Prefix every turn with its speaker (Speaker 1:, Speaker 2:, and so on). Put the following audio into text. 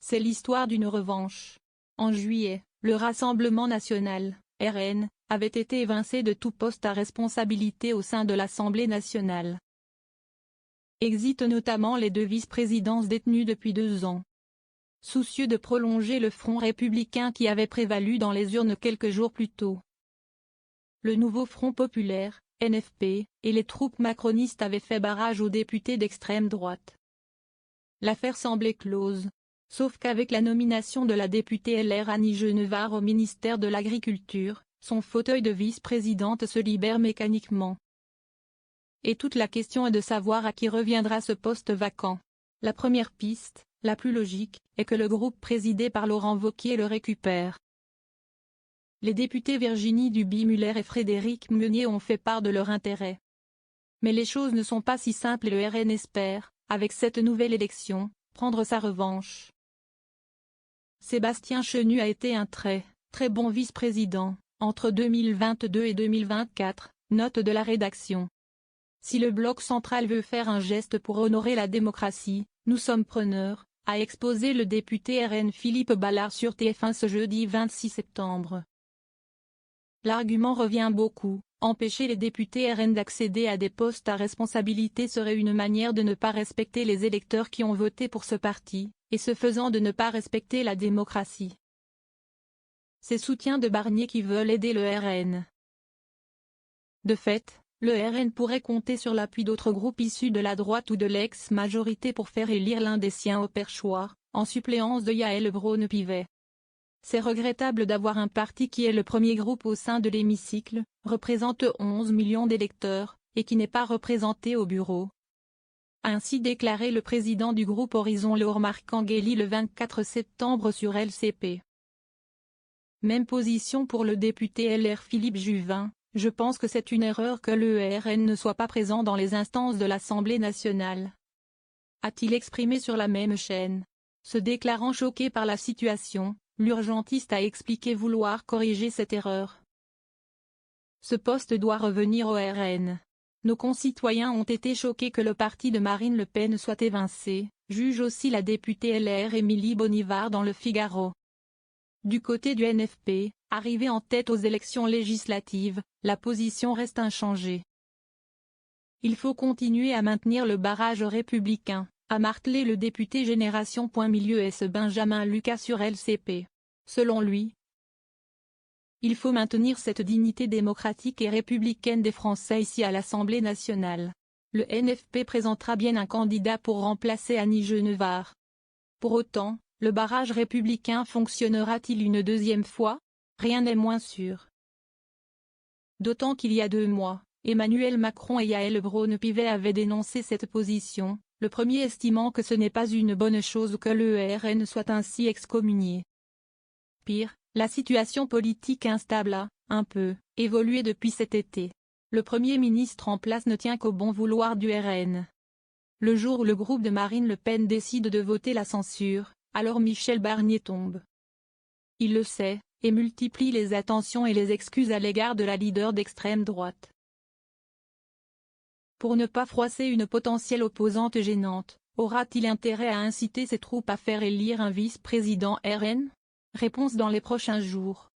Speaker 1: C'est l'histoire d'une revanche. En juillet, le Rassemblement national, RN, avait été évincé de tout poste à responsabilité au sein de l'Assemblée nationale. Exit notamment les 2 vice-présidences détenues depuis 2 ans. Soucieux de prolonger le front républicain qui avait prévalu dans les urnes quelques jours plus tôt. Le nouveau Front populaire, NFP, et les troupes macronistes avaient fait barrage aux députés d'extrême droite. L'affaire semblait close. Sauf qu'avec la nomination de la députée LR Annie Genevard au ministère de l'Agriculture, son fauteuil de vice-présidente se libère mécaniquement. Et toute la question est de savoir à qui reviendra ce poste vacant. La première piste, la plus logique, est que le groupe présidé par Laurent Wauquiez le récupère. Les députés Virginie Duby-Muller et Frédéric Meunier ont fait part de leur intérêt. Mais les choses ne sont pas si simples et le RN espère, avec cette nouvelle élection, prendre sa revanche. Sébastien Chenu a été un très bon vice-président, entre 2022 et 2024, note de la rédaction. Si le bloc central veut faire un geste pour honorer la démocratie, nous sommes preneurs, a exposé le député RN Philippe Ballard sur TF1 ce jeudi 26 septembre. L'argument revient beaucoup, empêcher les députés RN d'accéder à des postes à responsabilité serait une manière de ne pas respecter les électeurs qui ont voté pour ce parti, et ce faisant de ne pas respecter la démocratie. Ces soutiens de Barnier qui veulent aider le RN. De fait, le RN pourrait compter sur l'appui d'autres groupes issus de la droite ou de l'ex-majorité pour faire élire l'un des siens au perchoir, en suppléance de Yaël Braun-Pivet. C'est regrettable d'avoir un parti qui est le premier groupe au sein de l'hémicycle, représente 11 millions d'électeurs, et qui n'est pas représenté au bureau. A ainsi déclaré le président du groupe Horizon Laure Marcangeli le 24 septembre sur LCP. Même position pour le député LR Philippe Juvin, je pense que c'est une erreur que le RN ne soit pas présent dans les instances de l'Assemblée nationale. A-t-il exprimé sur la même chaîne. Se déclarant choqué par la situation, l'urgentiste a expliqué vouloir corriger cette erreur. Ce poste doit revenir au RN. Nos concitoyens ont été choqués que le parti de Marine Le Pen soit évincé, juge aussi la députée LR Émilie Bonivard dans Le Figaro. Du côté du NFP, arrivé en tête aux élections législatives, la position reste inchangée. Il faut continuer à maintenir le barrage républicain, a martelé le député Génération Milieu S Benjamin Lucas sur LCP. Selon lui, il faut maintenir cette dignité démocratique et républicaine des Français ici à l'Assemblée nationale. Le NFP présentera bien un candidat pour remplacer Annie Genevard. Pour autant, le barrage républicain fonctionnera-t-il une deuxième fois? Rien n'est moins sûr. D'autant qu'il y a 2 mois, Emmanuel Macron et Yaël Braun-Pivet avaient dénoncé cette position, le premier estimant que ce n'est pas une bonne chose que le RN soit ainsi excommunié. Pire, la situation politique instable a, un peu, évolué depuis cet été. Le Premier ministre en place ne tient qu'au bon vouloir du RN. Le jour où le groupe de Marine Le Pen décide de voter la censure, alors Michel Barnier tombe. Il le sait, et multiplie les attentions et les excuses à l'égard de la leader d'extrême droite. Pour ne pas froisser une potentielle opposante gênante, aura-t-il intérêt à inciter ses troupes à faire élire un vice-président RN? Réponse dans les prochains jours.